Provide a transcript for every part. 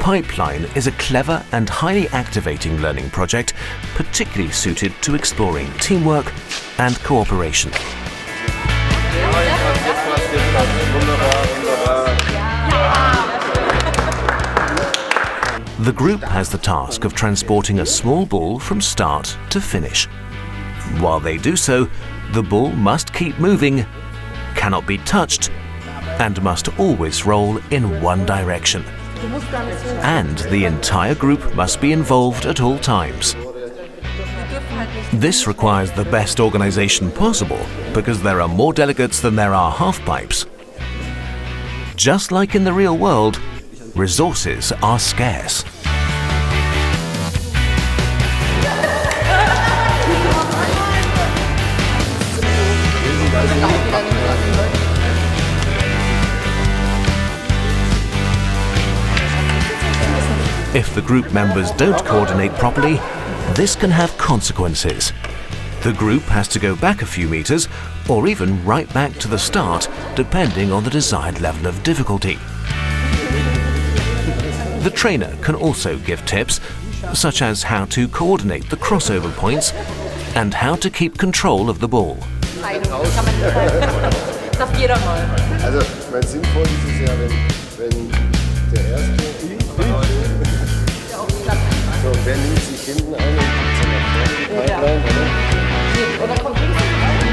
Pipeline is a clever and highly activating learning project, particularly suited to exploring teamwork and cooperation. The group has the task of transporting a small ball from start to finish. While they do so, the ball must keep moving, cannot be touched, and must always roll in one direction. And the entire group must be involved at all times. This requires the best organization possible because there are more delegates than there are half-pipes. Just like in the real world, resources are scarce. If the group members don't coordinate properly, this can have consequences. The group has to go back a few meters, or even right back to the start, depending on the desired level of difficulty. The trainer can also give tips, such as how to coordinate the crossover points and how to keep control of the ball. Also, mein sinnvoll ist es ja, wenn der erste so, wer nimmt sich hinten ein und gibt sie nach vorne, Pipeline, oder? Oder kommt links rein?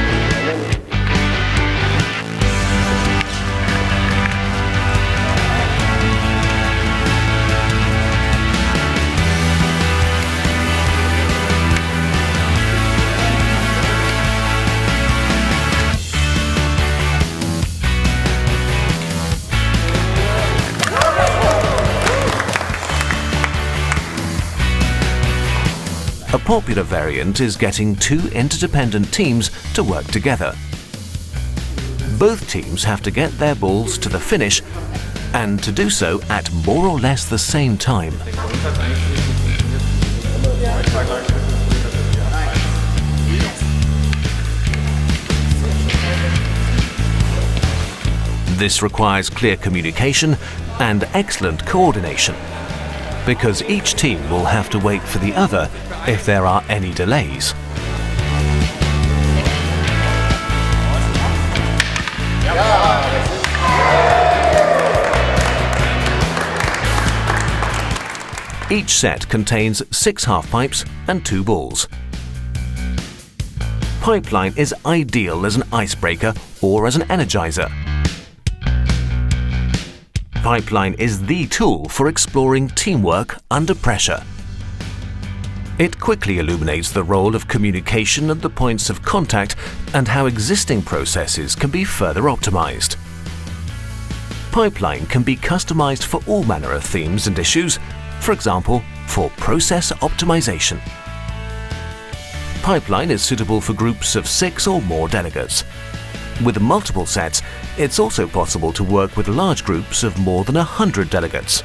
A popular variant is getting two interdependent teams to work together. Both teams have to get their balls to the finish, and to do so at more or less the same time. This requires clear communication and excellent coordination, because each team will have to wait for the other if there are any delays. Each set contains 6 half-pipes and 2 balls. Pipeline is ideal as an icebreaker or as an energizer. Pipeline is the tool for exploring teamwork under pressure. It quickly illuminates the role of communication and the points of contact and how existing processes can be further optimized. Pipeline can be customized for all manner of themes and issues, for example, for process optimization. Pipeline is suitable for groups of 6 or more delegates. With multiple sets, it's also possible to work with large groups of more than 100 delegates.